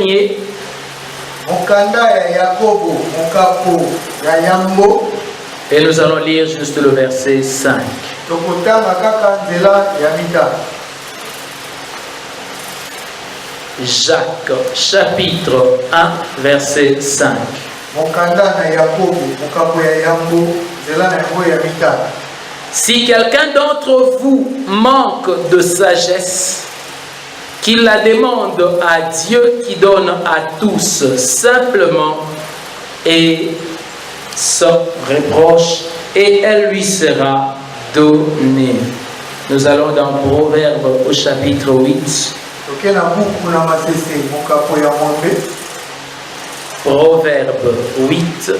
dernier. Et nous allons lire juste le verset 5. Jacques, chapitre 1, verset 5. Si quelqu'un d'entre vous manque de sagesse, qu'il la demande à Dieu qui donne à tous simplement et sans reproche, et elle lui sera donnée. Nous allons dans Proverbe au chapitre 8. Proverbe 8.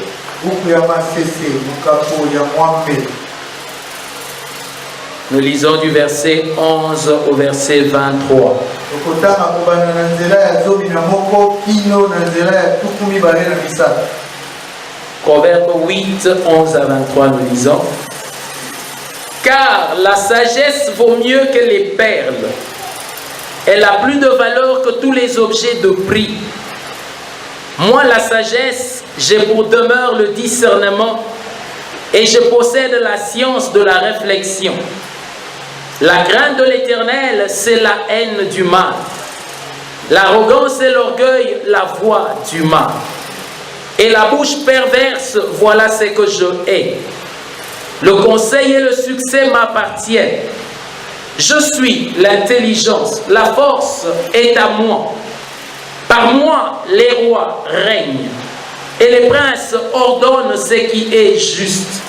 Nous lisons du verset 11 au verset 23. Proverbe 8, 11 à 23, nous lisons. Car la sagesse vaut mieux que les perles. Elle a plus de valeur que tous les objets de prix. Moi, la sagesse, j'ai pour demeure le discernement et je possède la science de la réflexion. La crainte de l'Éternel, c'est la haine du mal. L'arrogance et l'orgueil, la voie du mal. Et la bouche perverse, voilà ce que je hais. Le conseil et le succès m'appartiennent. Je suis l'intelligence, la force est à moi. Par moi, les rois règnent, et les princes ordonnent ce qui est juste.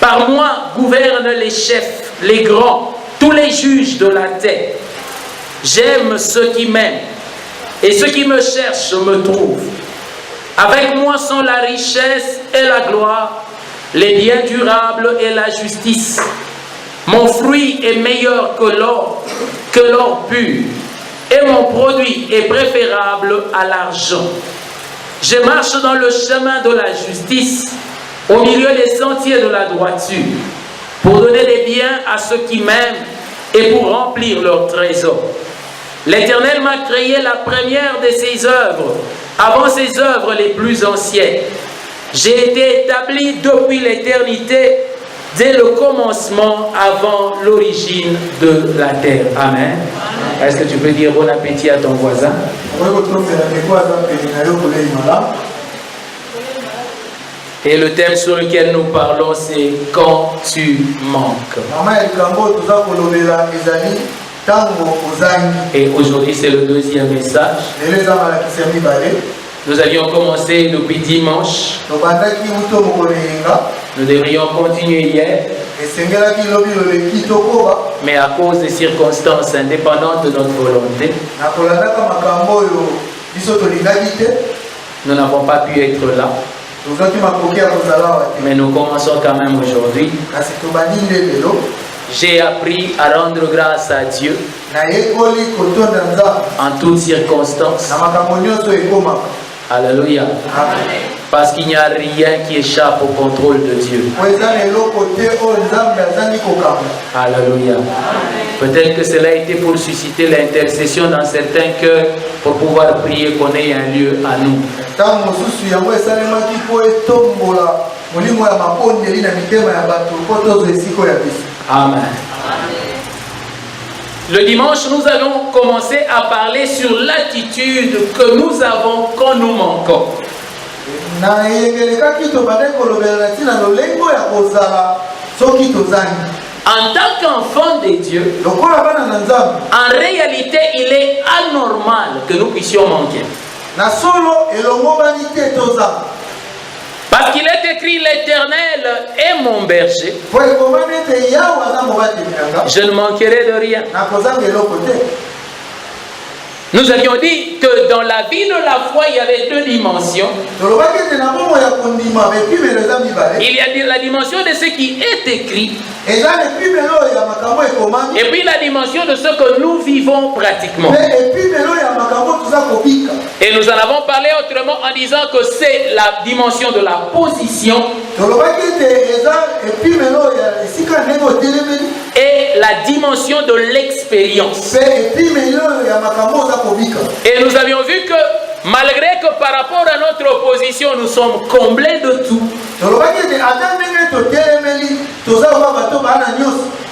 Par moi, gouvernent les chefs, les grands, tous les juges de la terre. J'aime ceux qui m'aiment, et ceux qui me cherchent me trouvent. Avec moi sont la richesse et la gloire, les biens durables et la justice. Mon fruit est meilleur que l'or pur, et mon produit est préférable à l'argent. Je marche dans le chemin de la justice, au milieu des sentiers de la droiture, pour donner des biens à ceux qui m'aiment et pour remplir leurs trésors. L'Éternel m'a créé la première de ses œuvres, avant ses œuvres les plus anciennes. J'ai été établi depuis l'éternité, dès le commencement, avant l'origine de la terre. Amen. Est-ce que tu peux dire bon appétit à ton voisin? Et le thème sur lequel nous parlons, c'est quand tu manques. Et aujourd'hui, c'est le deuxième message. Nous avions commencé depuis dimanche. Nous devrions continuer hier. Mais à cause des circonstances indépendantes de notre volonté, nous n'avons pas pu être là. Mais nous commençons quand même aujourd'hui. J'ai appris à rendre grâce à Dieu en toutes circonstances. Alléluia. Parce qu'il n'y a rien qui échappe au contrôle de Dieu. Alléluia. Peut-être que cela a été pour susciter l'intercession dans certains cœurs pour pouvoir prier qu'on ait un lieu à nous. Amen. Le dimanche, nous allons commencer à parler sur l'attitude que nous avons quand nous manquons. En tant qu'enfant de Dieu, en réalité, il est anormal que nous puissions manquer. Parce qu'il est écrit, l'Éternel est mon berger. Je ne manquerai de rien. Nous avions dit que dans la vie de la foi, il y avait deux dimensions. Il y a la dimension de ce qui est écrit. Et puis la dimension de ce que nous vivons pratiquement. Et nous en avons parlé autrement en disant que c'est la dimension de la position et la dimension de l'expérience. Et nous avions vu que Malgré que par rapport à notre opposition, nous sommes comblés de tout.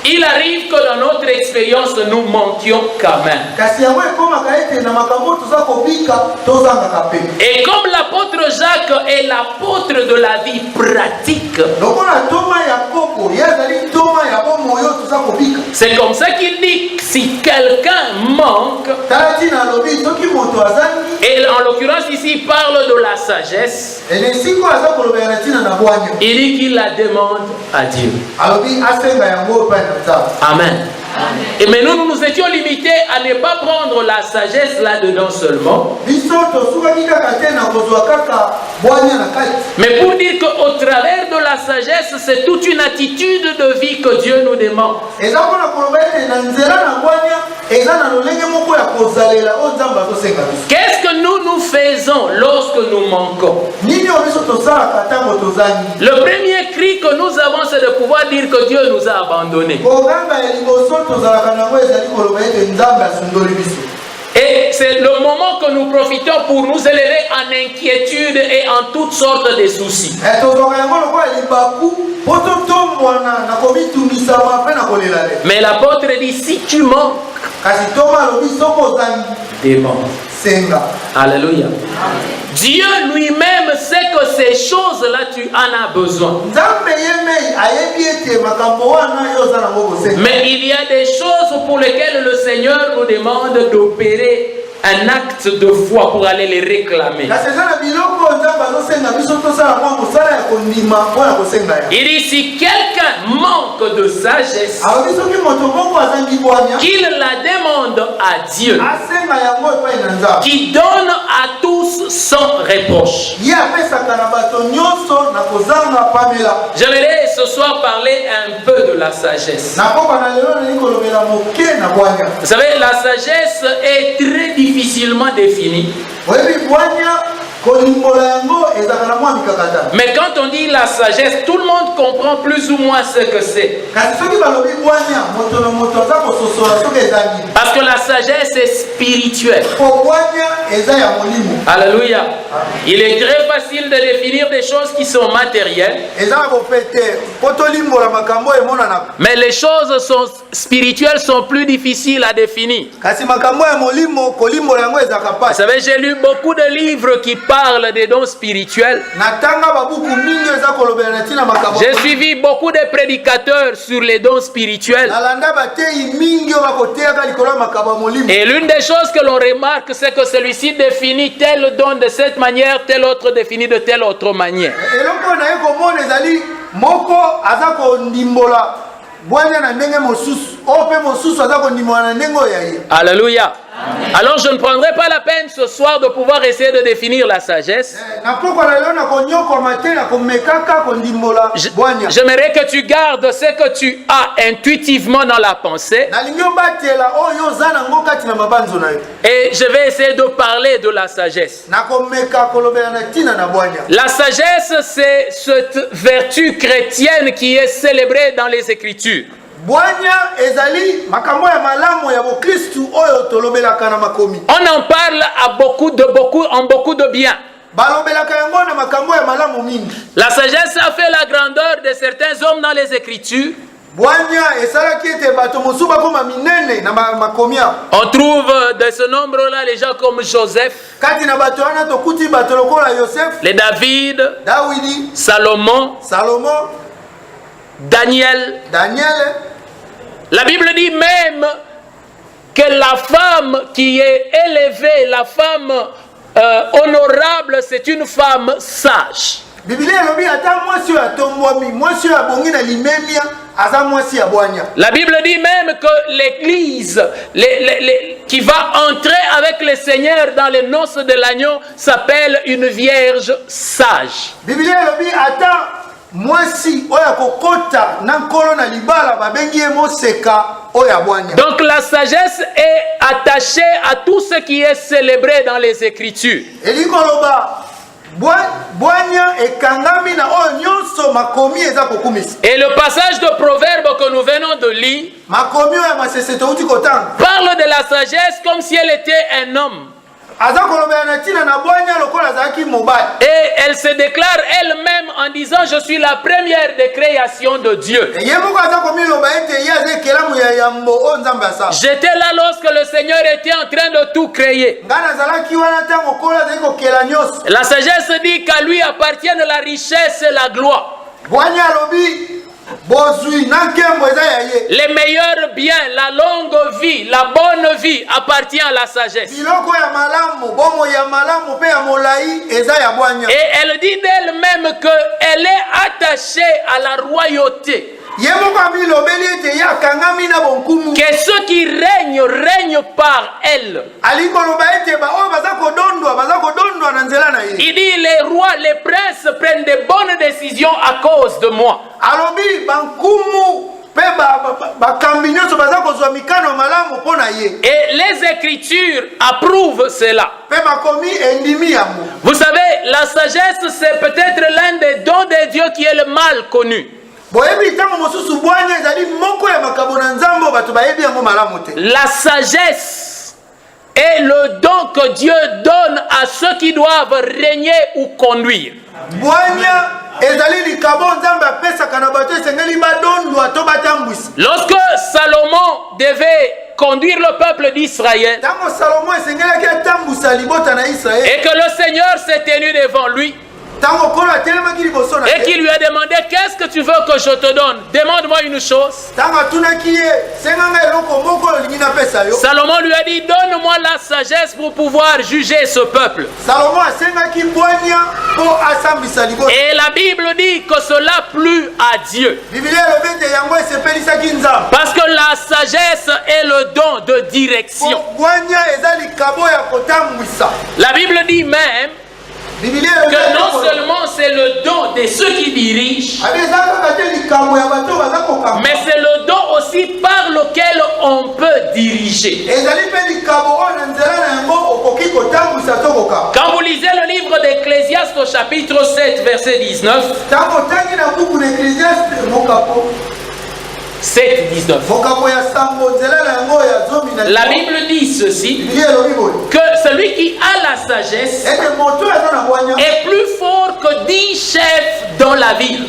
Il arrive que dans notre expérience, nous manquions quand même. Et comme l'apôtre Jacques est l'apôtre de la vie pratique, c'est comme ça qu'il dit que si quelqu'un manque, et en l'occurrence ici il parle de la sagesse, il dit qu'il la demande à Dieu. Amen. Et maintenant nous étions limités à ne pas prendre la sagesse là-dedans seulement. Mais pour dire qu'au travers de la sagesse, c'est toute une attitude de vie que Dieu nous demande. Qu'est-ce que nous faisons lorsque nous manquons? Le premier cri que nous avons, c'est de pouvoir dire que Dieu nous a abandonnés. Et c'est le moment que nous profitons pour nous élever en inquiétude et en toutes sortes de soucis. Mais l'apôtre dit, si tu manques, demande. Alléluia. Dieu lui-même sait que ces choses-là, tu en as besoin. Mais il y a des choses pour lesquelles le Seigneur nous demande d'opérer un acte de foi pour aller les réclamer. Il dit, si quelqu'un manque de sagesse, qu'il la demande à Dieu, qui donne à tous sans reproche. J'aimerais ce soir parler un peu de la sagesse. Vous savez, la sagesse est très difficilement définie. Mais quand on dit la sagesse, tout le monde comprend plus ou moins ce que c'est. Parce que la sagesse est spirituelle. Alléluia. Il est très facile de définir des choses qui sont matérielles. Mais les choses sont spirituelles sont plus difficiles à définir. Vous savez, j'ai lu beaucoup de livres qui parlent des dons spirituels. J'ai suivi beaucoup de prédicateurs sur les dons spirituels. Et l'une des choses que l'on remarque, c'est que celui-ci définit tel don de cette manière, tel autre définit de telle autre manière. Alléluia. Alors je ne prendrai pas la peine ce soir de pouvoir essayer de définir la sagesse. J'aimerais que tu gardes ce que tu as intuitivement dans la pensée. Et je vais essayer de parler de la sagesse. La sagesse, c'est cette vertu chrétienne qui est célébrée dans les Écritures. On en parle à beaucoup de bien. La sagesse a fait la grandeur de certains hommes dans les Écritures. On trouve de ce nombre-là les gens comme Joseph, les David, Salomon, Daniel. La Bible dit même que la femme qui est élevée, la femme honorable, c'est une femme sage. La Bible dit même que l'Église qui va entrer avec le Seigneur dans les noces de l'agneau s'appelle une vierge sage. Donc la sagesse est attachée à tout ce qui est célébré dans les Écritures. Et le passage de Proverbe que nous venons de lire parle de la sagesse comme si elle était un homme. Et elle se déclare elle-même en disant je suis la première des créations de Dieu. J'étais là lorsque le Seigneur était en train de tout créer. La sagesse dit qu'à lui appartiennent la richesse et la gloire. Les meilleurs biens, la longue vie, la bonne vie appartient à la sagesse. Et elle dit d'elle-même qu'elle est attachée à la royauté. Que ceux qui règnent par elle. Il dit les rois, les princes prennent de bonnes décisions à cause de moi. Et les Écritures approuvent cela. Vous savez, la sagesse, c'est peut-être l'un des dons de Dieu qui est le mal connu. La sagesse est le don que Dieu donne à ceux qui doivent régner ou conduire. Lorsque Salomon devait conduire le peuple d'Israël et que le Seigneur s'est tenu devant lui et qui lui a demandé qu'est-ce que tu veux que je te donne, demande-moi une chose. Salomon lui a dit donne-moi la sagesse pour pouvoir juger ce peuple. Et la Bible dit que cela plut à Dieu, parce que la sagesse est le don de direction. La Bible dit même que non seulement c'est le don de ceux qui dirigent, mais c'est le don aussi par lequel on peut diriger. Quand vous lisez le livre d'Ecclésiaste au chapitre 7 verset 19, 7-19. La Bible dit ceci, que celui qui a la sagesse est plus fort que 10 chefs dans la ville.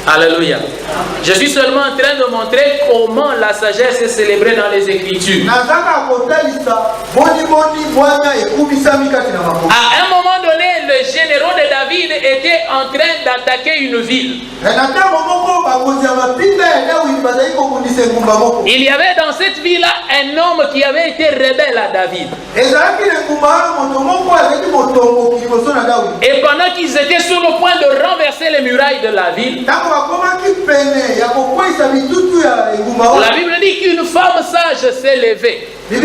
Alléluia. Je suis seulement en train de montrer comment la sagesse est célébrée dans les Écritures. À un moment donné, le général de David était en train d'attaquer une ville. Il y avait dans cette ville-là un homme qui avait été rebelle à David. Et pendant qu'ils étaient sur le point de renverser les murailles de la ville, la Bible dit qu'une femme sage s'est levée. Et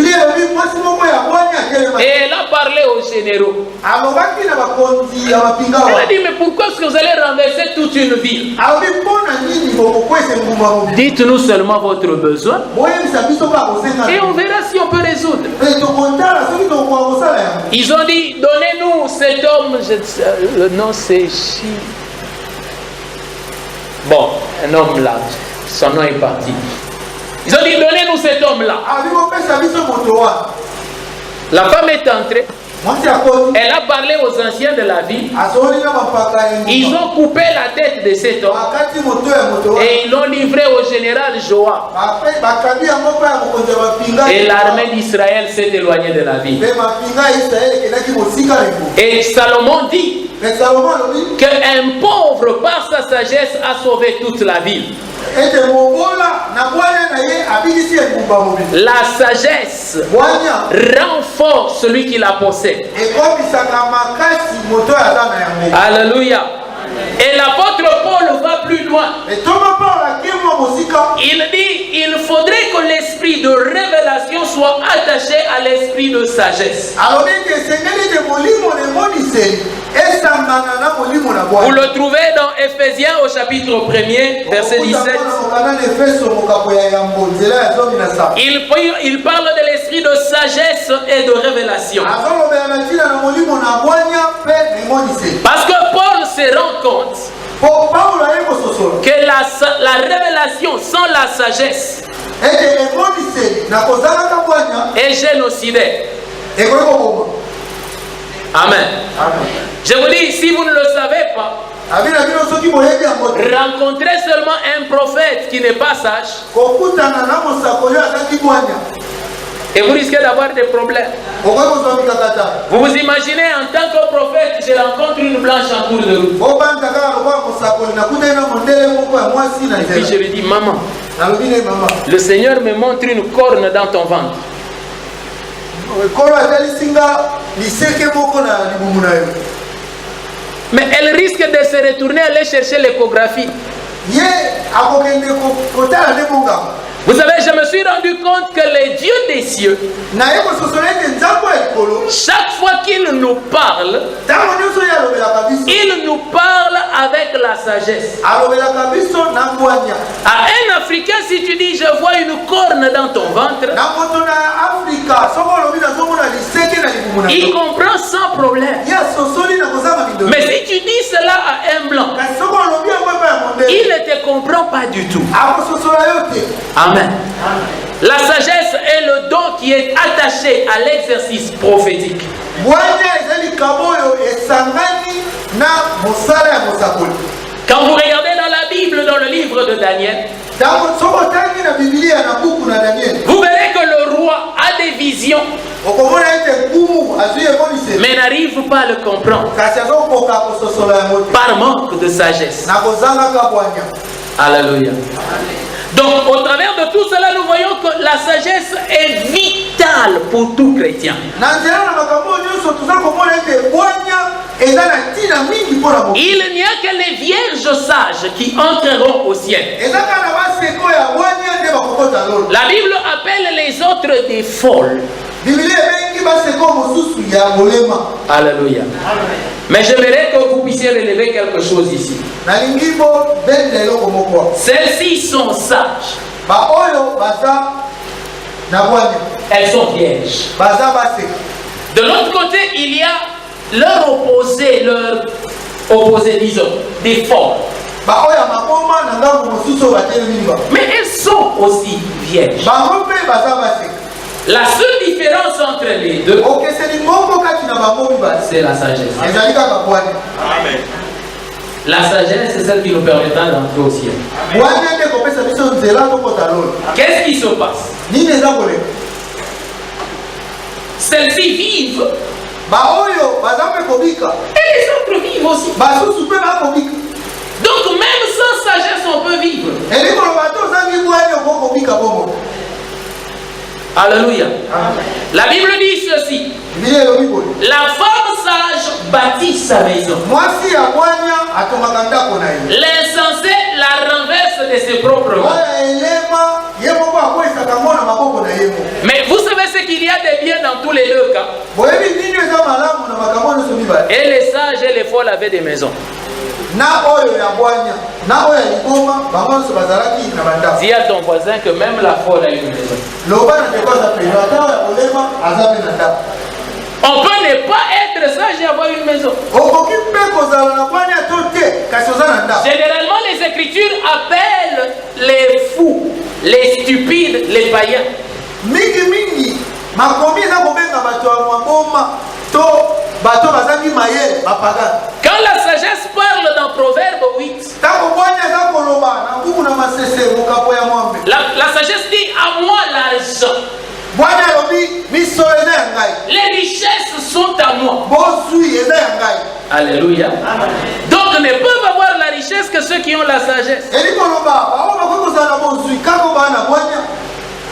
elle a parlé aux généraux. Elle a dit, mais pourquoi est-ce que vous allez renverser toute une ville? Dites-nous seulement votre besoin et on verra si on peut résoudre. Ils ont dit, donnez-nous cet homme, le nom c'est Chi. Bon, un homme là, son nom est parti. Ils ont dit, donnez-nous cet homme-là. La femme est entrée. Elle a parlé aux anciens de la ville. Ils ont coupé la tête de cet homme et ils l'ont livré au général Joab. Et l'armée d'Israël s'est éloignée de la ville. Et Salomon dit qu'un pauvre par sa sagesse a sauvé toute la ville. La sagesse renforce celui qui la possède. Alléluia. Et l'apôtre Paul va plus loin. Il dit, il faudrait que l'esprit de révélation soit attaché à l'esprit de sagesse. Vous le trouvez dans Ephésiens au chapitre 1er, verset 17. Il parle de l'esprit de sagesse et de révélation. Parce que Paul se rend compte que la révélation sans la sagesse et génocidaire. Amen. Je vous dis, si vous ne le savez pas, rencontrez seulement un prophète qui n'est pas sage et vous risquez d'avoir des problèmes. Vous vous imaginez, en tant que prophète, je rencontre une blanche en cours de route. Et puis je lui dis, maman, le Seigneur me montre une corne dans ton ventre. Mais elle risque de se retourner aller chercher l'échographie. Vous savez, je me suis rendu compte que les dieux des cieux, chaque fois qu'ils nous parlent, ils nous parlent avec la sagesse. À un Africain, si tu dis, je vois une corne dans ton ventre, il comprend sans problème. Mais si tu dis cela à un blanc, il ne te comprend pas du tout. Amen. La sagesse est le don qui est attaché à l'exercice prophétique. Quand vous regardez dans la Bible, dans le livre de Daniel, vous verrez que le roi a des visions, mais n'arrive pas à le comprendre par manque de sagesse. Alléluia. Donc, au travers de tout cela, nous voyons que la sagesse est vitale pour tout chrétien. Il n'y a que les vierges sages qui entreront au ciel. La Bible appelle les autres des folles. Alléluia. Mais j'aimerais que vous puissiez relever quelque chose ici. Celles-ci sont sages. Elles sont vierges. De l'autre côté, il y a leur opposé, disons, des folles. Mais elles sont aussi vierges. La seule différence entre les deux, c'est la sagesse. Amen. La sagesse, c'est celle qui nous permettra d'entrer au ciel. Qu'est-ce qui se passe? Celles-ci vivent. Et les autres vivent aussi. Donc même sans sagesse, on peut vivre. Alléluia. La Bible dit ceci. La femme sage bâtit sa maison. L'insensé la renverse de ses propres mains. Mais vous savez ce qu'il y a de bien dans tous les deux cas. Et les sages et les folles avaient des maisons. Dis à ton voisin que même la folle a une maison. On peut ne pas être sage et avoir une maison. Généralement, les Écritures appellent les fous, les stupides, les païens. Quand la sagesse parle dans Proverbe 8, la sagesse dit à moi l'argent. Les richesses sont à moi. Alléluia. Donc ne peuvent avoir la richesse que ceux qui ont la sagesse.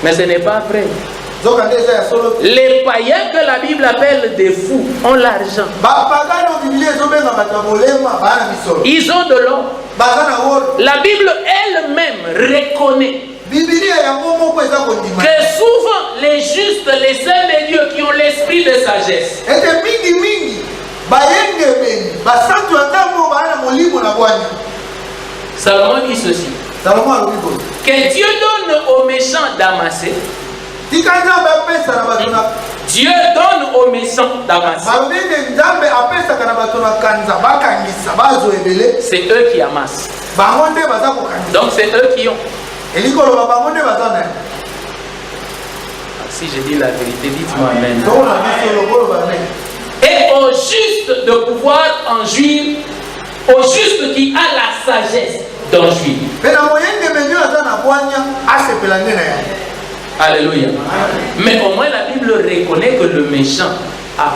Mais ce n'est pas vrai. Les païens que la Bible appelle des fous ont l'argent. Ils ont de l'or. La Bible elle-même reconnaît que souvent les justes, les saints de Dieu qui ont l'esprit de sagesse, Salomon dit ceci, que Dieu donne aux méchants d'amasser. Dieu donne aux méchants d'amasser. C'est eux qui amassent. Donc c'est eux qui ont. Si je dis la vérité, dites-moi amen. Et au juste de pouvoir en jouir, au juste qui a la sagesse d'en jouir. Alléluia. Mais au moins la Bible reconnaît que le méchant a.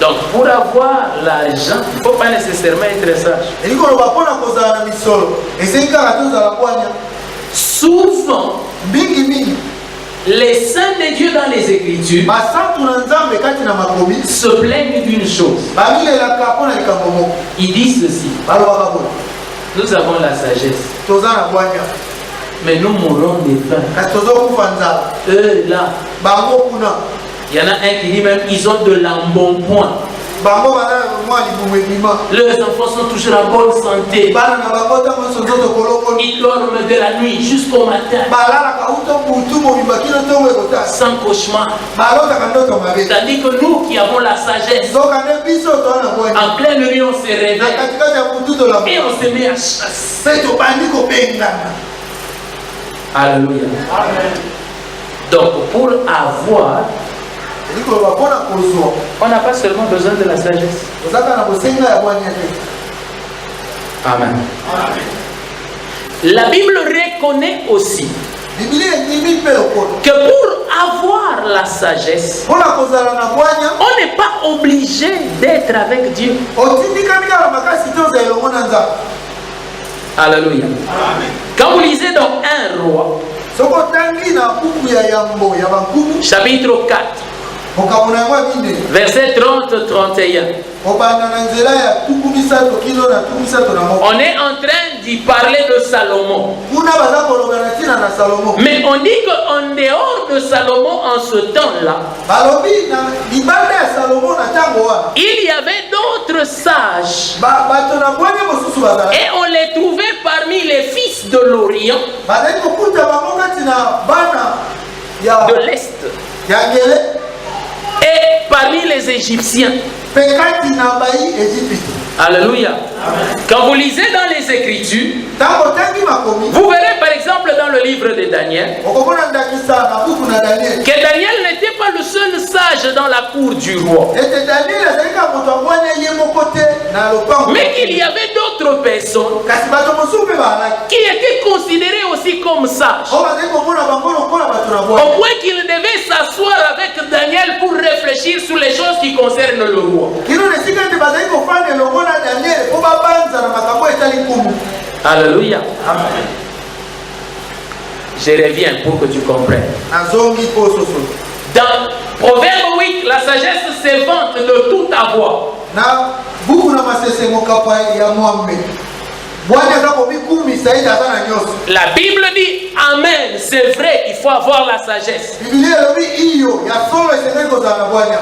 Donc pour avoir l'argent, il ne faut pas nécessairement être sage. Souvent, les saints de Dieu dans les Écritures se plaignent d'une chose. Ils disent ceci: nous avons la sagesse, mais nous mourons de faim. Eux là, il y en a un qui dit même ils ont de l'embonpoint. Leurs enfants sont toujours en bonne santé. Ils dorment de la nuit jusqu'au matin sans cauchemar. Tandis que nous qui avons la sagesse, en pleine nuit on se réveille et on se met à chasser. Alléluia. Donc pour avoir, on n'a pas seulement besoin de la sagesse. Amen. La Bible reconnaît aussi que pour avoir la sagesse, on n'est pas obligé d'être avec Dieu. Alléluia. Quand vous lisez dans un roi, chapitre 4, verset 30-31. On est en train d'y parler de Salomon. Mais on dit qu'en dehors de Salomon, en ce temps-là, il y avait d'autres sages. Et on les trouvait parmi les fils de l'Orient, de l'Est, et parmi les Égyptiens. Alléluia. Quand vous lisez dans les Écritures, vous verrez par exemple dans le livre de Daniel que Daniel n'était pas le seul sage dans la cour du roi, mais qu'il y avait d'autres personnes qui étaient considérées aussi comme sages, au point qu'il devait s'asseoir avec Daniel pour réfléchir sur les choses qui concernent le roi. Alléluia. Je reviens pour que tu comprennes. Dans Proverbe 8, la sagesse se vante de tout avoir. La Bible dit amen, c'est vrai, il faut avoir la sagesse.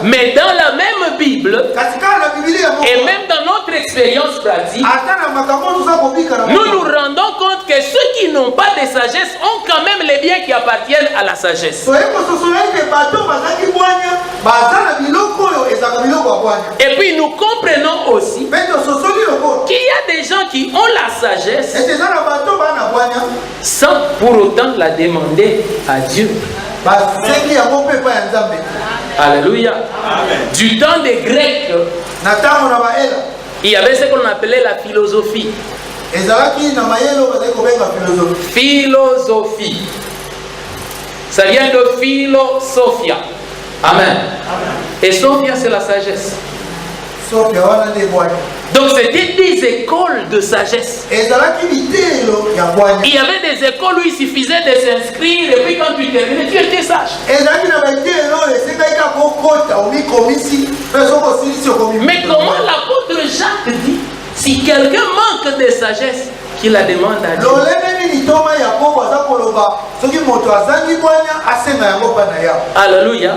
Mais dans la même Bible, et même dans notre expérience pratique, nous nous rendons compte que ceux qui n'ont pas de sagesse ont quand même les biens qui appartiennent à la sagesse. Et puis nous comprenons aussi qu'il y a des gens qui ont la sagesse sans pour autant la demander à Dieu. Alléluia. Du temps des Grecs, il y avait ce qu'on appelait la philosophie. Philosophie. Ça vient de philosophia. Amen. Et Sophia, c'est la sagesse. Donc c'était des écoles de sagesse. Il y avait des écoles où il suffisait de s'inscrire et puis quand tu terminais, tu étais sage. Mais comment l'apôtre Jacques dit, si quelqu'un manque de sagesse, qu'il la demande à Dieu. Alléluia.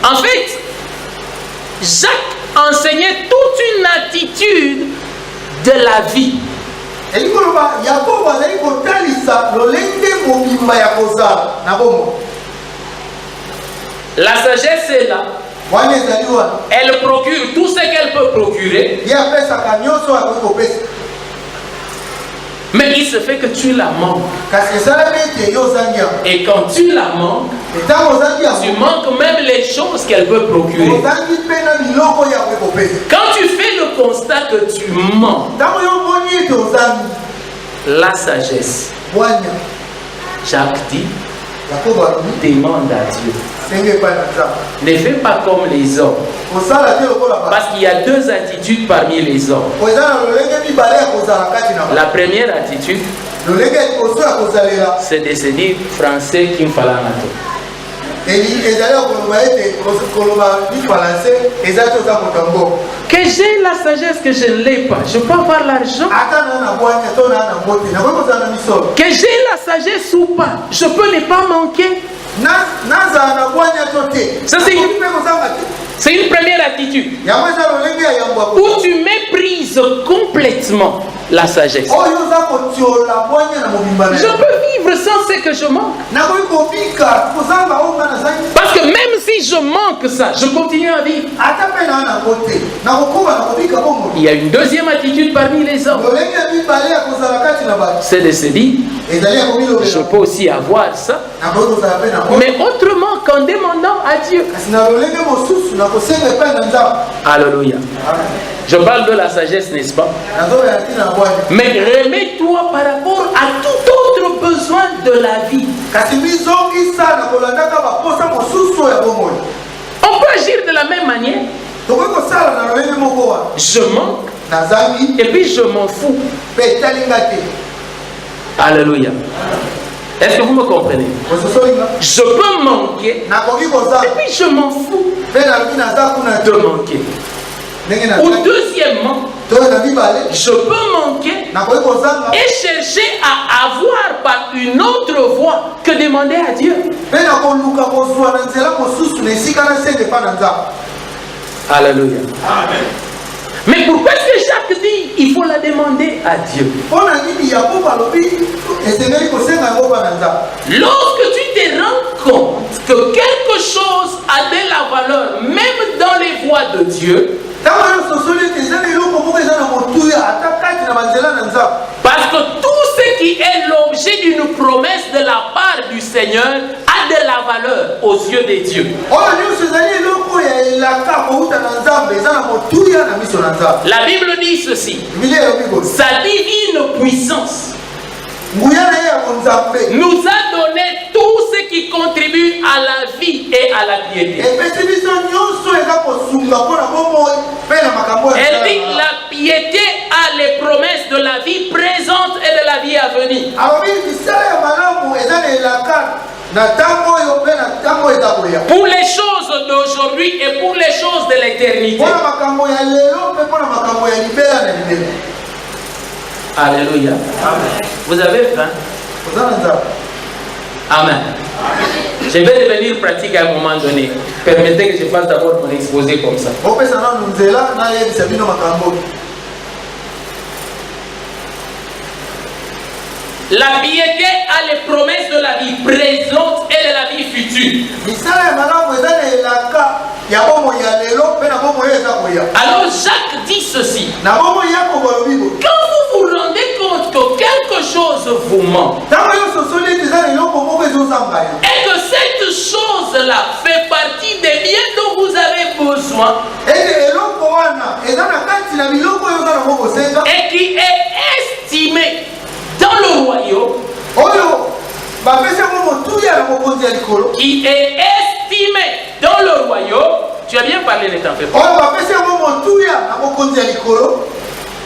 En fait, Jacques enseignait toute une attitude de la vie. La sagesse est là. Elle procure tout ce qu'elle peut procurer. Mais il se fait que tu la manques. Et quand tu la manques, tu manques même les choses qu'elle peut procurer. Quand tu fais le constat que tu manques, la sagesse, Jacques dit, demande à Dieu. Ne fais pas comme les hommes. Parce qu'il y a deux attitudes parmi les hommes. La première attitude, c'est de se dire français qui me fallait que j'ai la sagesse, que je ne l'ai pas. Je peux avoir l'argent. Que j'ai la sagesse ou pas, je peux ne pas manquer. Ça, c'est une première attitude où tu méprises complètement la sagesse. Je peux vivre sans ce que je manque. Parce que même si je manque ça, je continue à vivre. Il y a une deuxième attitude parmi les hommes. C'est de se dire, je peux aussi avoir ça, mais autrement qu'en demandant à Dieu. Alléluia. Je parle de la sagesse, n'est-ce pas? Mais remets-toi par rapport à tout autre besoin de la vie. On peut agir de la même manière. Je manque et puis je m'en fous. Alléluia. Est-ce que vous me comprenez? Je peux manquer et puis je m'en fous de manquer. Ou deuxièmement, je peux manquer et chercher à avoir par une autre voie que demander à Dieu. Alléluia. Amen. Mais pourquoi est-ce que Jacques dit il faut la demander à Dieu? Lorsque tu te rends compte que quelque chose a de la valeur, même dans les voies de Dieu, parce que tout ce qui est l'objet d'une promesse de la part du Seigneur a de la valeur aux yeux des dieux. La Bible dit ceci: sa divine puissance nous a donné tout ce qui contribue à la vie et à la piété. Elle dit la piété a les promesses de la vie présente et de la vie à venir. Pour les choses d'aujourd'hui et pour les choses de l'éternité. Alléluia. Vous avez faim? Amen. Je vais devenir pratique à un moment donné. Permettez que je fasse d'abord mon exposé comme ça. La piété a les promesses de la vie présente et de la vie future. Alors Jacques dit ceci: quand vous vous rendez compte que quelque chose vous manque et que cette chose-là fait partie des biens dont vous avez besoin et qui est estimé dans le royaume, qui est estimé dans le royaume, tu as bien parlé, ne t'en fais pas.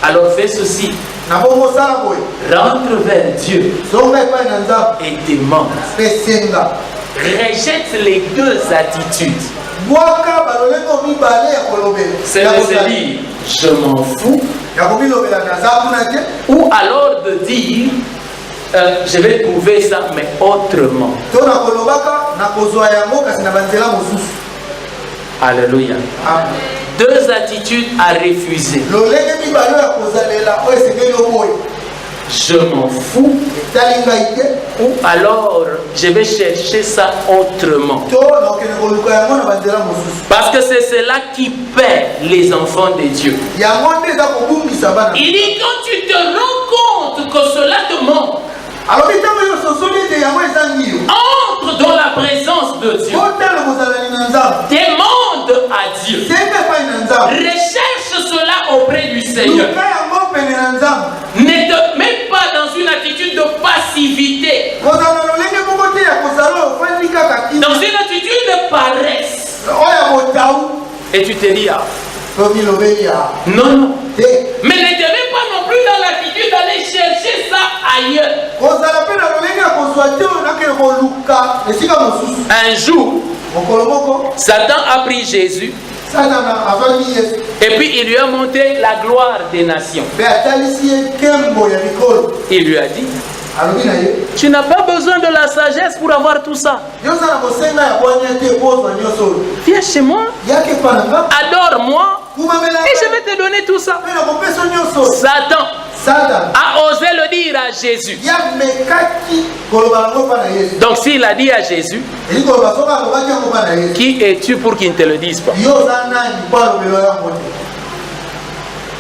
Alors fais ceci: rentre vers Dieu et demande. Rejette les deux attitudes. C'est de se dire je m'en fous, ou alors de dire je vais trouver ça mais autrement. Alléluia. Deux attitudes à refuser. Je m'en fous, ou alors je vais chercher ça autrement. Parce que c'est cela qui perd les enfants de Dieu. Il dit quand tu te rends compte que cela te manque, entre dans la présence de Dieu. Demande à Dieu. Recherche cela auprès du Seigneur. Ne te mets pas dans une attitude de passivité, dans une attitude de paresse. Et tu te dis, ah, non, non. Mais ne te mets pas non plus dans l'attitude d'aller chercher ça ailleurs. Un jour, Satan a pris Jésus et puis il lui a montré la gloire des nations. Il lui a dit, tu n'as pas besoin de la sagesse pour avoir tout ça. Viens chez moi, adore-moi et je vais te donner tout ça. Satan a osé le dire à Jésus. Donc s'il a dit à Jésus, qui es-tu pour qu'il ne te le dise pas?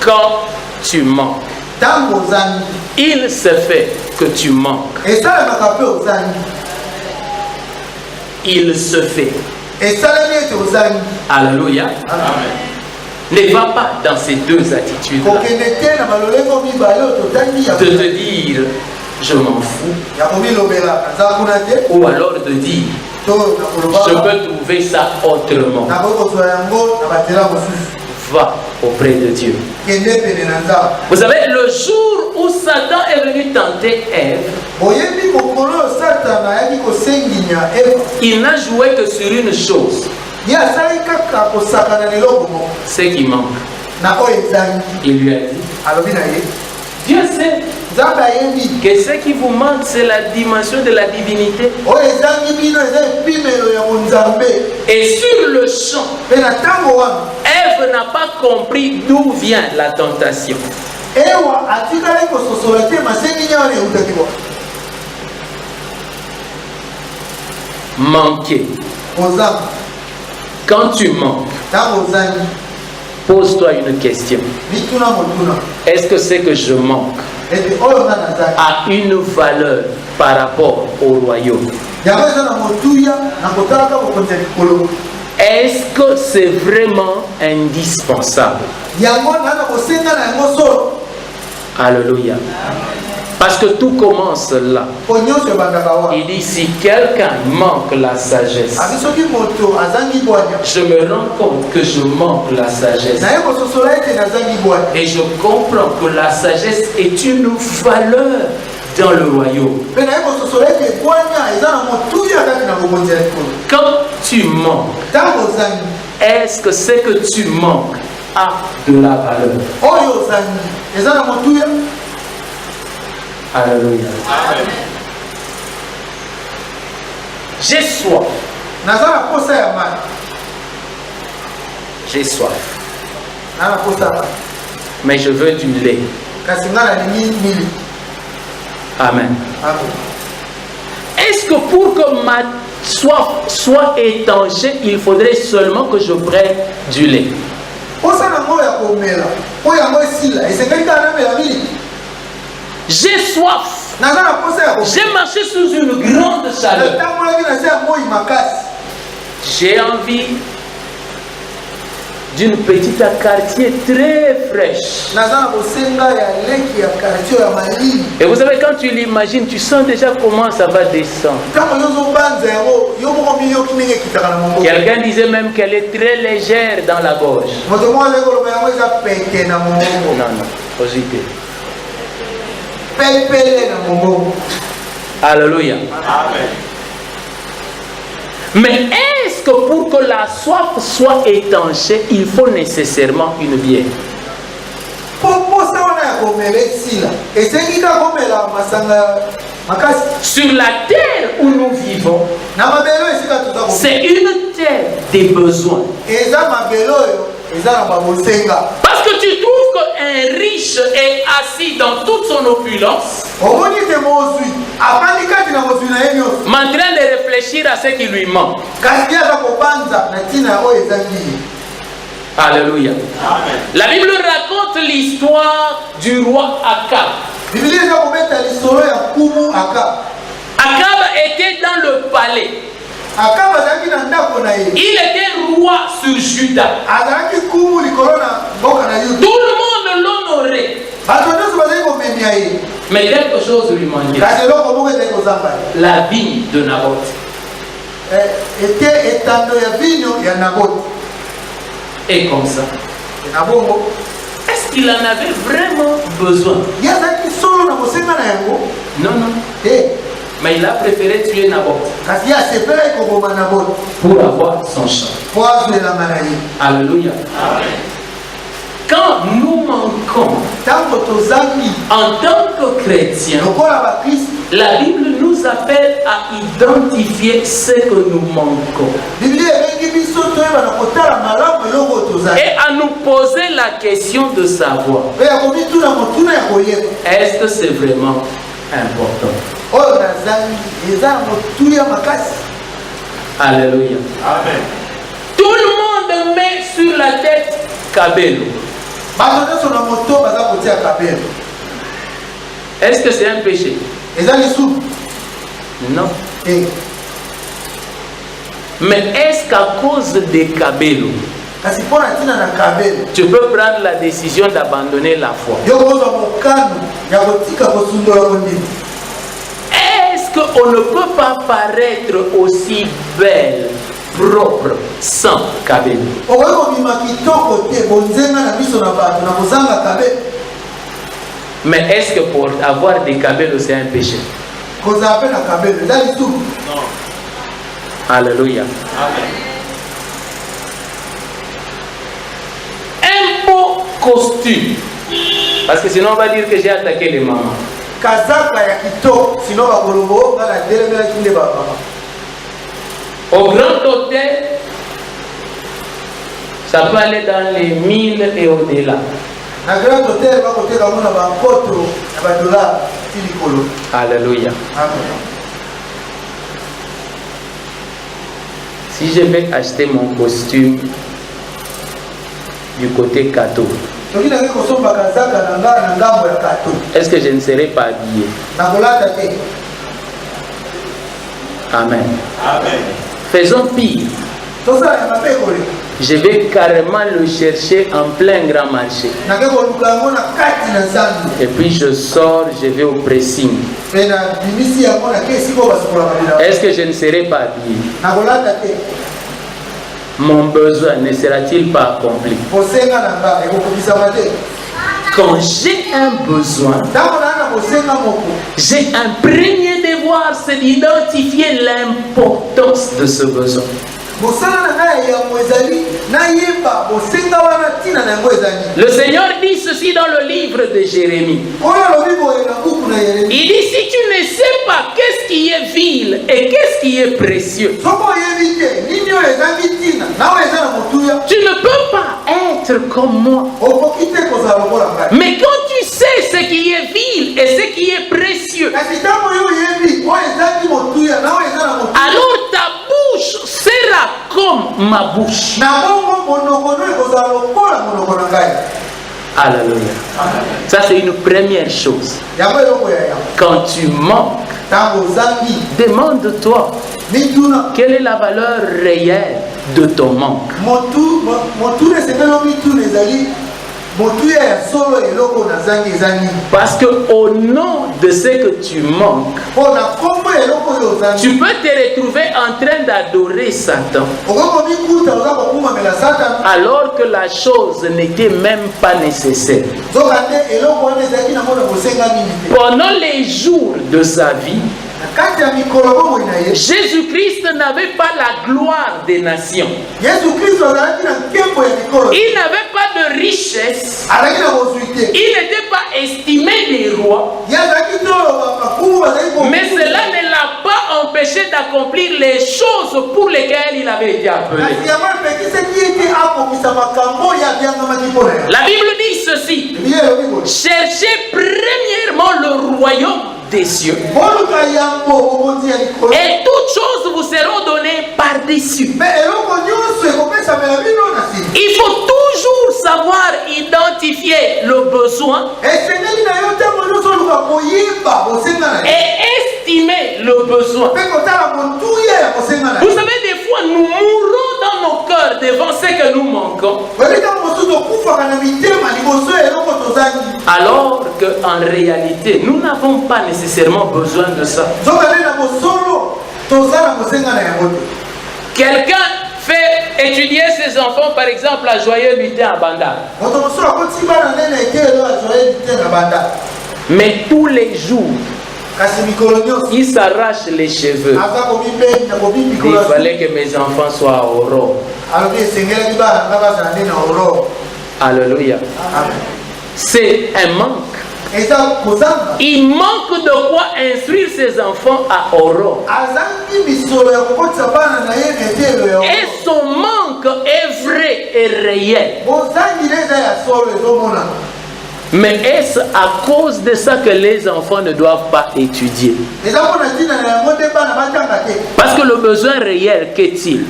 Quand tu manques, il se fait que tu manques. Il se fait. Alléluia. Amen. Ne va pas dans ces deux attitudes de te dire je m'en fous, ou alors de dire je peux trouver ça autrement. Va auprès de Dieu. Vous savez, le jour où Satan est venu tenter Ève, il n'a joué que sur une chose, ce qui manque. Il lui a dit, Dieu sait que ce qui vous manque, c'est la dimension de la divinité. Et sur le champ, Ève n'a pas compris d'où vient la tentation. Manquer. Quand tu manques, pose-toi une question. Est-ce que c'est que je manque a une valeur par rapport au royaume? Est-ce que c'est vraiment indispensable? Alléluia. Parce que tout commence là. Il dit, si quelqu'un manque la sagesse, je me rends compte que je manque la sagesse. Et je comprends que la sagesse est une valeur dans le royaume. Quand tu manques, est-ce que ce que tu manques a de la valeur? Alléluia. J'ai soif. J'ai soif. Mais je veux du lait. Amen. Est-ce que pour que ma soif soit étanchée, il faudrait seulement que je prenne du lait? J'ai soif. J'ai marché sous une grande chaleur. J'ai envie d'une petite quartier très fraîche. Et vous savez, quand tu l'imagines, tu sens déjà comment ça va descendre. Quelqu'un disait même qu'elle est très légère dans la gorge. Non, posité. Alléluia. Amen. Mais est-ce que pour que la soif soit étanchée, il faut nécessairement une bière? Sur la terre où nous vivons, c'est une terre des besoins. Parce que tu trouves qu'un riche est assis dans toute son opulence, en train de réfléchir à ce qui lui manque. Alléluia. Amen. La Bible raconte l'histoire du roi Akab. Akab était dans le palais. Il était roi sur Juda. Tout le monde l'honorait. Mais quelque chose lui manquait. La vigne de Naboth. Et comme ça. Est-ce qu'il en avait vraiment besoin? Non, non. Mais il a préféré tuer Naboth pour avoir son champ. Alléluia. Amen. Quand nous manquons en tant que chrétiens, la Bible nous appelle à identifier ce que nous manquons et à nous poser la question de savoir, est-ce que c'est vraiment important? Alléluia. Amen. Tout le monde met sur la tête Kabelo. Est-ce que c'est un péché? Non. Mais est-ce qu'à cause de Kabelo, tu peux prendre la décision d'abandonner la foi? Est-ce qu'on ne peut pas paraître aussi belle, propre, sans Kabelo? Mais est-ce que pour avoir des Kabelo c'est un péché? Non. Alléluia. Amen. Un beau costume. Parce que sinon on va dire que j'ai attaqué les mamans. Au grand hôtel, ça peut aller dans les 1000 et au-delà. Alléluia. Si je vais acheter mon costume du côté Kato, est-ce que je ne serai pas habillé? Amen. Amen. Faisons pire. Je vais carrément le chercher en plein grand marché. Et puis je sors, je vais au pressing. Est-ce que je ne serai pas habillé? Mon besoin ne sera-t-il pas accompli? Quand j'ai un besoin, j'ai un premier devoir, c'est d'identifier l'importance de ce besoin. Le Seigneur dit ceci dans le livre de Jérémie. Il dit, si tu ne sais pas qu'est-ce qui est vil et qu'est-ce qui est précieux, tu ne peux pas être comme moi. Mais quand tu sais ce qui est vil et ce qui est précieux, alors ta bouche sera comme ma bouche. Alléluia. Ça c'est une première chose. Quand tu manques, demande-toi quelle est la valeur réelle de ton manque. Parce que au nom de ce que tu manques, tu peux te retrouver en train d'adorer Satan, alors que la chose n'était même pas nécessaire. Pendant les jours de sa vie, Jésus-Christ n'avait pas la gloire des nations. Il n'avait pas de richesse. Il n'était pas estimé des rois. Mais cela ne l'a pas empêché d'accomplir les choses pour lesquelles il avait été appelé. La Bible dit ceci: cherchez premièrement le royaume des cieux, et toutes choses vous seront données par-dessus. Il faut toujours toujours savoir identifier le besoin et estimer le besoin. Vous savez, des fois, nous mourons dans nos cœurs devant ce que nous manquons. Alors qu'en réalité, nous n'avons pas nécessairement besoin de ça. Quelqu'un fait étudier ses enfants, par exemple, à Joyeux Lutin à Banda. Mais tous les jours, il s'arrache les cheveux. Il fallait que mes enfants soient à Aurore. Alléluia. C'est un manque. Il manque de quoi instruire ses enfants à Aurore. Et son manque est vrai et réel. Mais est-ce à cause de ça que les enfants ne doivent pas étudier? Parce que le besoin réel, qu'est-il?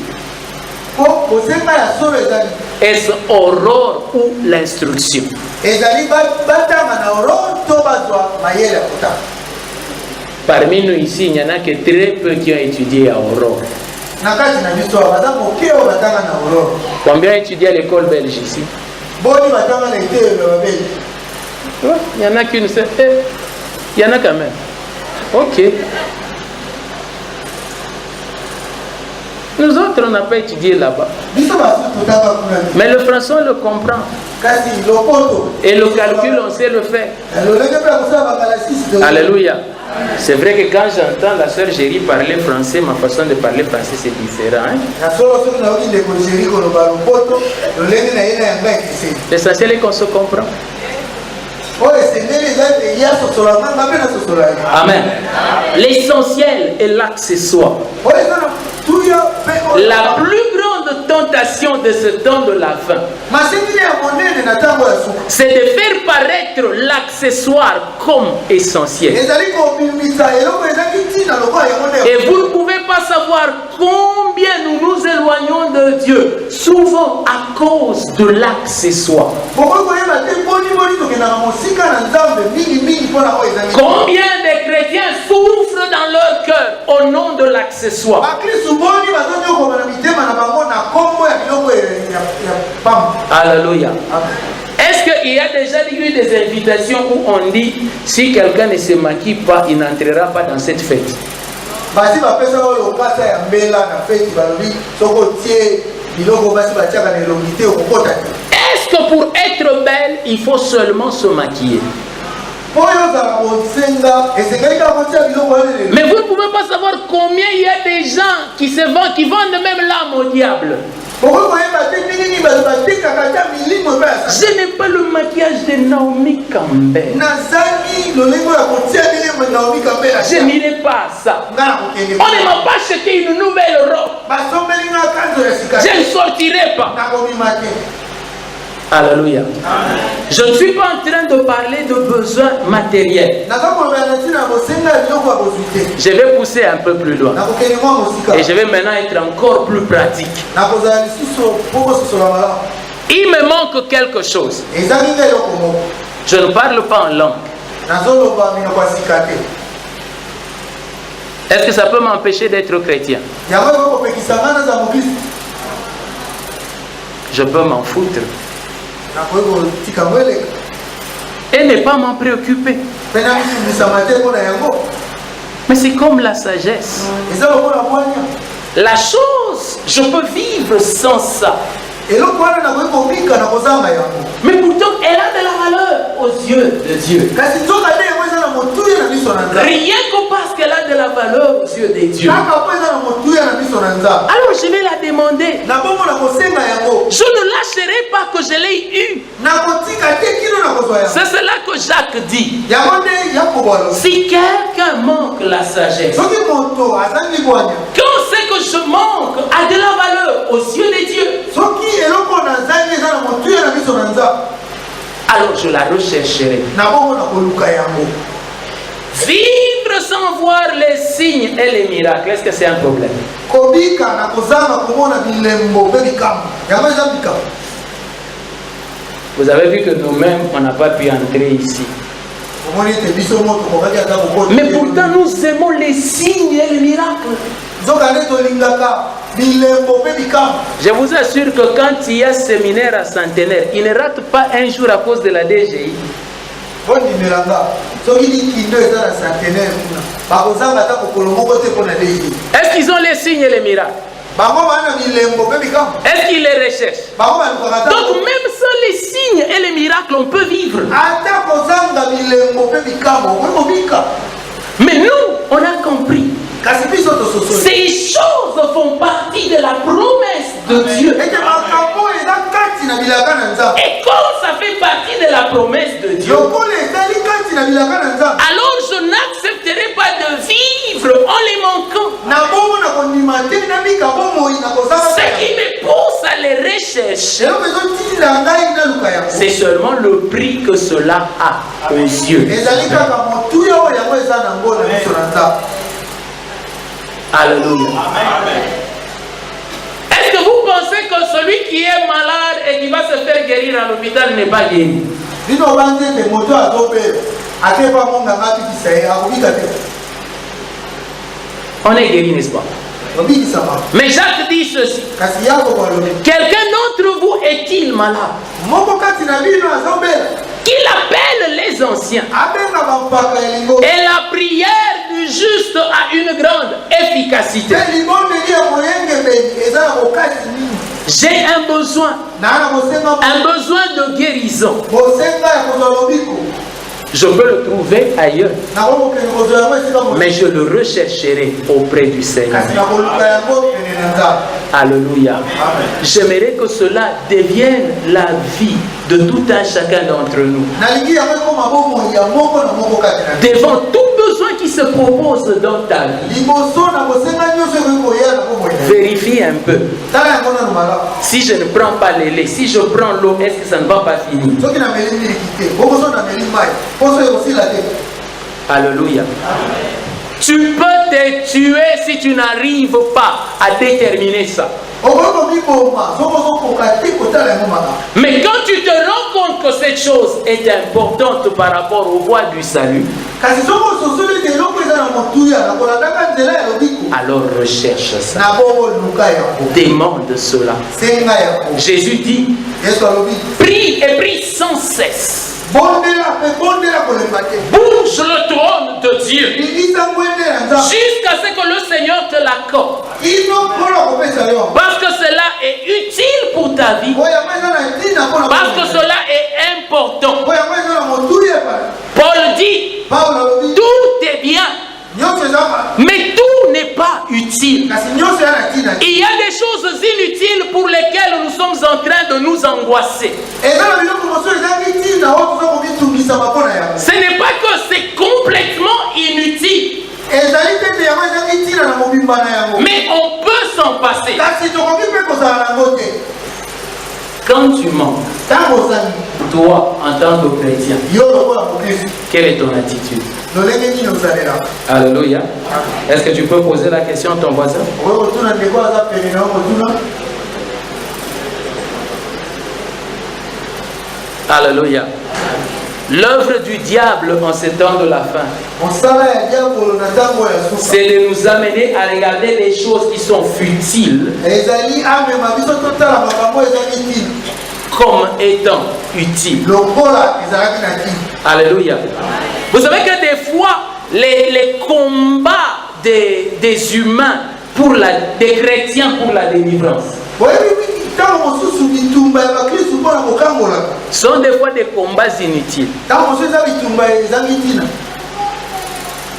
Est-ce Aurore ou l'instruction? Parmi nous ici, il n'y en a que très peu qui ont étudié à Aurore. Combien ont étudié à l'école belge ici? Il y en a qu'une seule. Il y en a quand même. Ok. Nous autres, on n'a pas étudié là-bas. Mais le français, on le comprend. Et le calcul, on sait le faire. Alléluia. C'est vrai que quand j'entends la sœur Géry parler français, ma façon de parler français, c'est différent. Hein? L'essentiel est qu'on se comprend. Amen. L'essentiel est l'accessoire. La plus grande tentation de ce temps de la fin, c'est de faire paraître l'accessoire comme essentiel. Et vous ne pouvez pas savoir combien nous nous éloignons de Dieu, souvent à cause de l'accessoire. Combien de chrétiens souffrent dans leur cœur au nom de l'accessoire? Alléluia. Est-ce qu'il y a déjà eu des invitations où on dit si quelqu'un ne se maquille pas, il n'entrera pas dans cette fête? Est-ce que pour être belle, il faut seulement se maquiller? Mais vous ne pouvez pas savoir combien il y a des gens qui vendent même l'âme au diable. Je n'ai pas le maquillage de Naomi Campbell. Je n'irai pas à ça. On ne m'a pas acheté une nouvelle robe. Je ne sortirai pas. Alléluia. Je ne suis pas en train de parler de besoins matériels. Je vais pousser un peu plus loin. Et je vais maintenant être encore plus pratique. Il me manque quelque chose. Je ne parle pas en langue. Est-ce que ça peut m'empêcher d'être chrétien? Je peux m'en foutre et ne pas m'en préoccuper. Mais c'est comme la sagesse. La chose, je peux vivre sans ça. Mais pourtant, elle a de la valeur aux yeux de Dieu. Rien que parce qu'elle a de la valeur aux yeux de Dieu. Alors je vais la demander. Je ne lâcherai pas que je l'ai eu. C'est cela que Jacques dit. Si quelqu'un manque la sagesse, quand c'est que je manque a de la valeur aux yeux de Dieu, alors je la rechercherai. Vivre sans voir les signes et les miracles, est-ce que c'est un problème? Vous avez vu que nous-mêmes, on n'a pas pu entrer ici. Mais pourtant, nous aimons les signes et les miracles. Je vous assure que quand il y a séminaire à Centenaire, il ne rate pas un jour à cause de la DGI. Est-ce qu'ils ont les signes et les miracles? Est-ce qu'ils les recherchent? Donc même sans les signes et les miracles, on peut vivre. Mais nous, on a compris. Ces choses font partie de la promesse de Dieu. Et comme ça fait partie de la promesse de Dieu, alors je n'accepterai pas de vivre en les manquant. Ce qui me pousse à les rechercher, c'est seulement le prix que cela a aux yeux. Alléluia. Est-ce que vous pensez que celui qui est malade et qui va se faire guérir à l'hôpital n'est pas guéri? On est guéri, n'est-ce pas? Mais Jacques dit ceci. Quelqu'un d'entre vous est-il malade? Qu'il appelle les anciens. Et la prière du juste a une grande efficacité. J'ai un besoin de guérison. Je peux le trouver ailleurs, mais je le rechercherai auprès du Seigneur. Alléluia. J'aimerais que cela devienne la vie de tout un chacun d'entre nous. Devant tout besoin qui se propose dans ta vie, vérifie un peu. Si je ne prends pas le lait, si je prends l'eau, est-ce que ça ne va pas finir? Alléluia. Tu peux te tuer si tu n'arrives pas à déterminer ça. Mais quand tu te rends compte que cette chose est importante par rapport aux voies du salut, alors recherche ça. Demande cela. Jésus dit, prie et prie sans cesse. Bouge le trône de Dieu jusqu'à ce que le Seigneur te l'accorde. Parce que cela est utile pour ta vie. Parce que cela est important. Paul dit, tout est bien, mais tout n'est pas utile. Il y a des choses inutiles pour lesquelles nous sommes en train de nous angoisser. Ce n'est pas que c'est complètement inutile, mais on peut s'en passer. Quand tu manques, toi en tant que chrétien, quelle est ton attitude? Alléluia. Est-ce que tu peux poser la question à ton voisin? Alléluia. L'œuvre du diable en ces temps de la fin, c'est de nous amener à regarder les choses qui sont futiles comme étant utiles. Alléluia. Vous savez que des fois, les combats des humains, des chrétiens pour la délivrance, sont des fois des combats inutiles.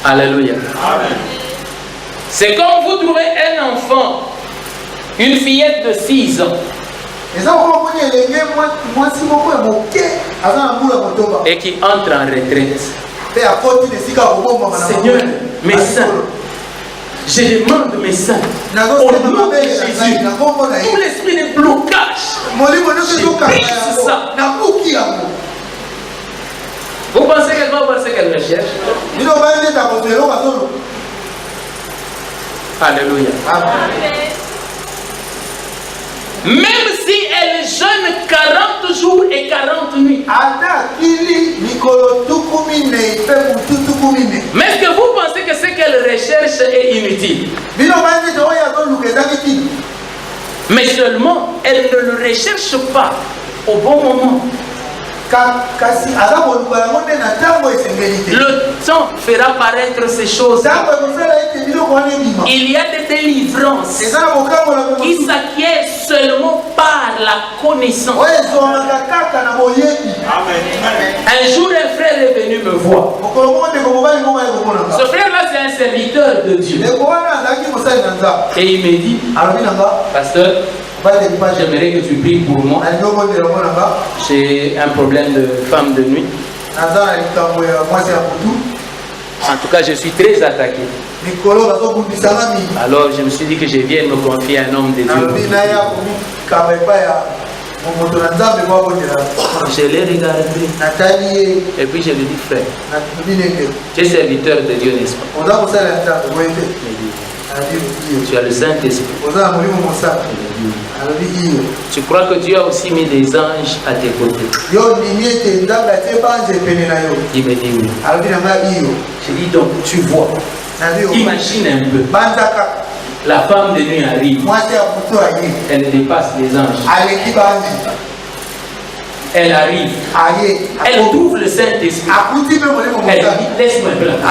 Alléluia. C'est comme vous trouvez un enfant, une fillette de 6 ans, et qui entre en retraite. Seigneur, mes saints, je demande mes saints, au nom de Jésus, tout l'esprit de blocage, je brise ça. Vous pensez qu'elle va voir ce qu'elle recherche? Alléluia. Même si elle jeûne 40 jours et 40 nuits. Mais est-ce que vous pensez que ce qu'elle recherche est inutile? Mais seulement, elle ne le recherche pas au bon moment. Le temps fera paraître ces choses. Il y a des délivrances qui s'acquièrent seulement par la connaissance. Un jour, un frère est venu me voir. Ce frère-là, c'est un serviteur de Dieu. Et il me dit, pasteur, j'aimerais que tu pries pour moi. J'ai un problème de femme de nuit. En tout cas, je suis très attaqué. Alors, je me suis dit que je viens me confier à un homme de Dieu. Je l'ai regardé. Et puis, je lui ai dit, frère, tu es serviteur de Dieu, n'est-ce pas? Tu as le Saint-Esprit. Tu crois que Dieu a aussi mis des anges à tes côtés? Il me dit oui. Je dis donc, tu vois. Imagine un peu. La femme de nuit arrive. Elle dépasse les anges. Elle arrive. Elle trouve le Saint-Esprit. Elle dit, laisse-moi place.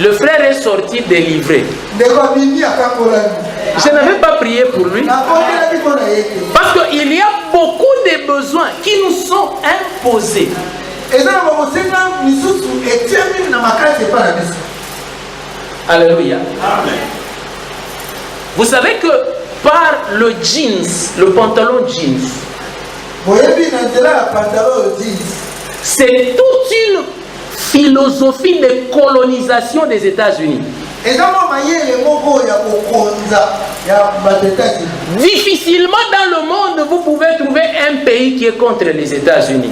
Le frère est sorti délivré. Je n'avais pas prié pour lui. Parce qu'il y a beaucoup de besoins qui nous sont imposés. Alléluia. Vous savez que par le jeans, le pantalon jeans, c'est toute une philosophie de colonisation des États-Unis. Difficilement dans le monde vous pouvez trouver un pays qui est contre les États-Unis.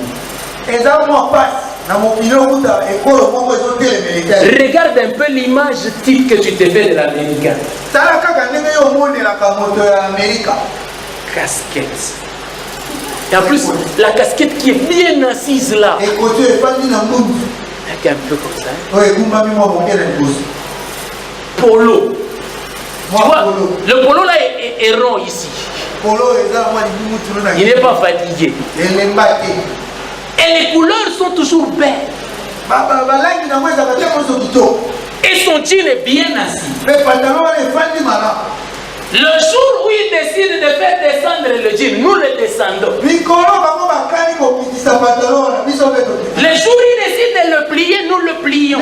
Regarde un peu l'image type que tu te fais de l'Américain. Casquette. Et en plus, la casquette qui est bien assise là. Avec un peu comme ça. Polo. Tu vois, le polo là est rond ici. Il n'est pas fatigué. Et les couleurs sont toujours belles. Et son jean est bien assis. Le jour où il décide de faire descendre le jean, nous le descendons. Le jour où il décide de le plier, nous le plions.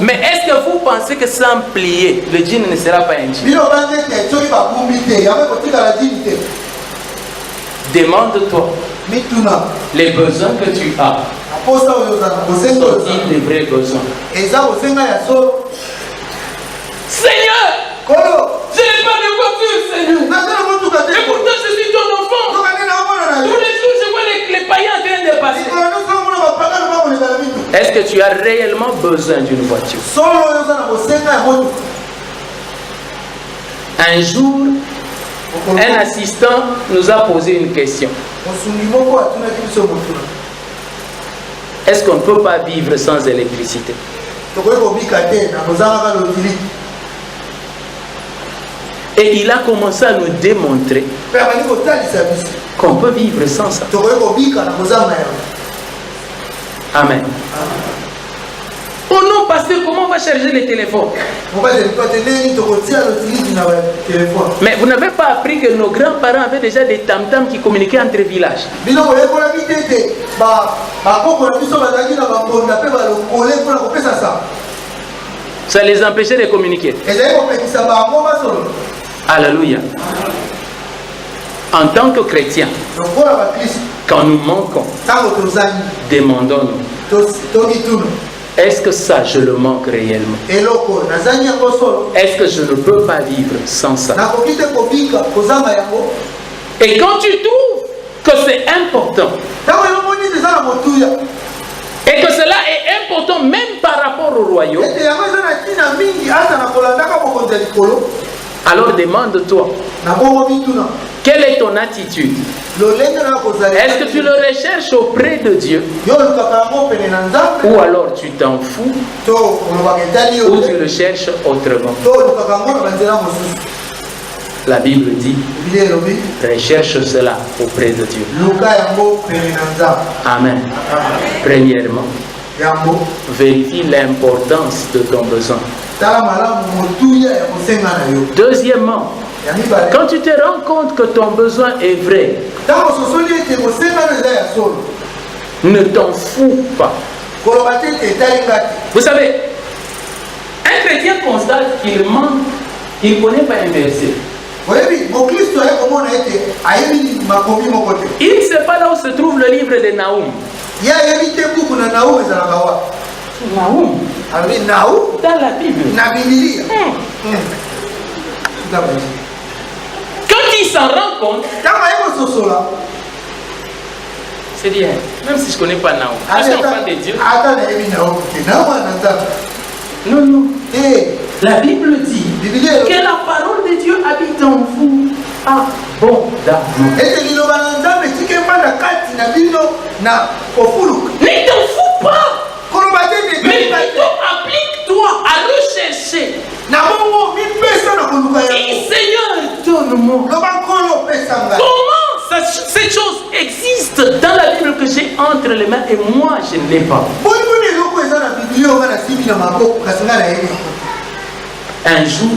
Mais est-ce que vous pensez que sans plier, le jean ne sera pas un jean? Demande-toi les besoins que tu as. Sont-ils des vrais besoins? Seigneur, je n'ai pas de voiture, Seigneur. Et pourtant, je suis ton enfant. Tous les jours, je vois les païens en train de passer. Est-ce que tu as réellement besoin d'une voiture? Un jour, un assistant nous a posé une question. Est-ce qu'on ne peut pas vivre sans électricité? Et il a commencé à nous démontrer qu'on peut vivre sans ça. Amen. Oh non, pasteur, comment on va charger les téléphones? Mais vous n'avez pas appris que nos grands-parents avaient déjà des tam-tams qui communiquaient entre villages. Ça les empêchait de communiquer. Alléluia. En tant que chrétiens, quand nous manquons, demandons-nous, est-ce que ça, je le manque réellement? Est-ce que je ne peux pas vivre sans ça? Et quand tu trouves que c'est important, et que cela est important même par rapport au royaume, alors demande-toi, quelle est ton attitude? Est-ce que tu le recherches auprès de Dieu? Ou alors tu t'en fous? Ou tu le cherches autrement? La Bible dit, recherche cela auprès de Dieu. Amen. Premièrement, vérifie l'importance de ton besoin. Deuxièmement, quand tu te rends compte que ton besoin est vrai, ne t'en fous pas. Vous savez, un chrétien constate qu'il manque, il ne connaît pas un verset. Il ne sait pas là où se trouve le livre de Naoum. Naoum. Dans la Bible. Quand il s'en rend compte, c'est bien. Même si je ne connais pas Naoum. Je suis enfant de Dieu. Non, non. La Bible dit que la parole de Dieu habite en vous abondamment. Ne t'en fous pas. Mais plutôt applique-toi à rechercher. Et Seigneur, donne-moi. Comment cette chose existe dans la Bible que j'ai entre les mains et moi je ne l'ai pas. Un jour,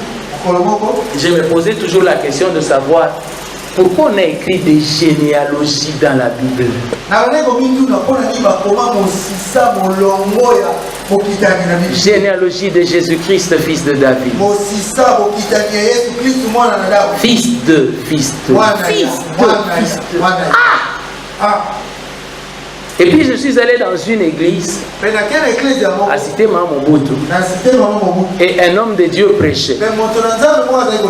je me posais toujours la question de savoir pourquoi on a écrit des généalogies dans la Bible. Généalogie de Jésus-Christ, fils de David. Fils de. Et puis je suis allé dans une église à Cité Mobutu. Et un homme de Dieu prêchait.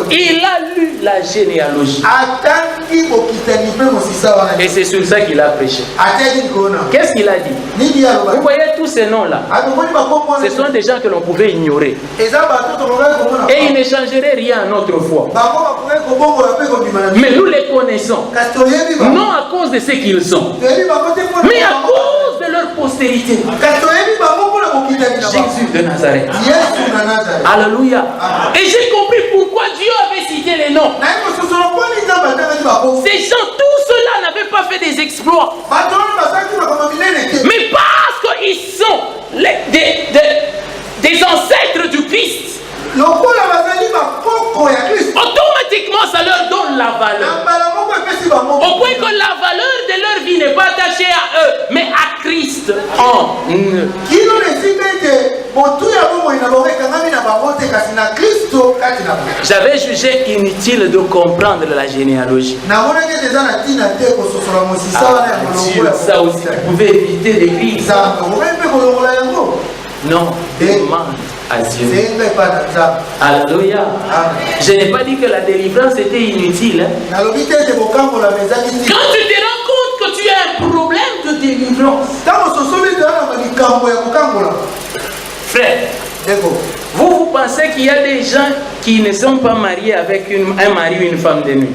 Il a lu la généalogie. Et c'est sur ça qu'il a prêché. Qu'est-ce qu'il a dit? Vous voyez tous ces noms-là, ce sont des gens que l'on pouvait ignorer. Et ils ne changeraient rien notre foi. Mais nous les connaissons. Non à cause de ce qu'ils sont, mais à cause de leur postérité. Jésus de Nazareth. Alléluia. Et j'ai compris pourquoi Dieu avait cité les noms. Ces gens, tous ceux-là n'avaient pas fait des exploits. Mais parce qu'ils sont des ancêtres du Christ, automatiquement ça leur donne la valeur. Au point que la valeur de leur vie n'est pas attachée à eux, mais à Christ en eux. J'avais jugé inutile de comprendre la généalogie. Dieu, ça aussi, tu pouvais éviter d'écrire ça. Non, demande à Dieu. Alléluia. Je n'ai pas dit que la délivrance était inutile. Quand tu te rends compte que tu as un problème de délivrance, frère, vous pensez qu'il y a des gens qui ne sont pas mariés avec un mari ou une femme de nuit?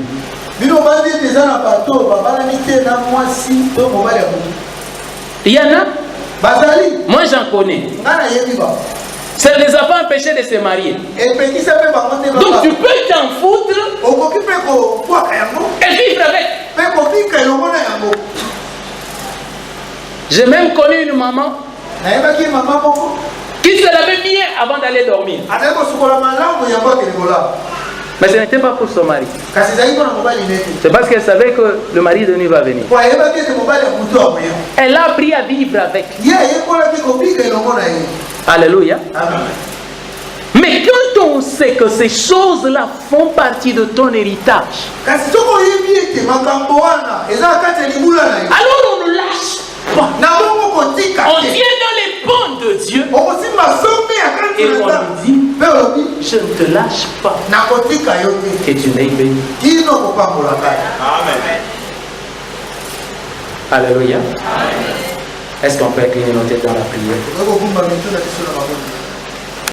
Il y en a. Moi j'en connais. Ça ne les a pas empêchés de se marier. Donc tu peux t'en foutre et vivre avec. J'ai même connu une maman qui se lavait bien avant d'aller dormir. Mais ce n'était pas pour son mari. C'est parce qu'elle savait que le mari de nuit va venir. Elle a appris à vivre avec. Alléluia. Mais quand on sait que ces choses-là font partie de ton héritage, alors on ne lâche pas. On vient dans les ponts de Dieu et on lui dit, je ne te lâche pas, que tu n'aies béni. Amen. Alléluia. Est-ce qu'on peut incliner nos têtes dans la prière?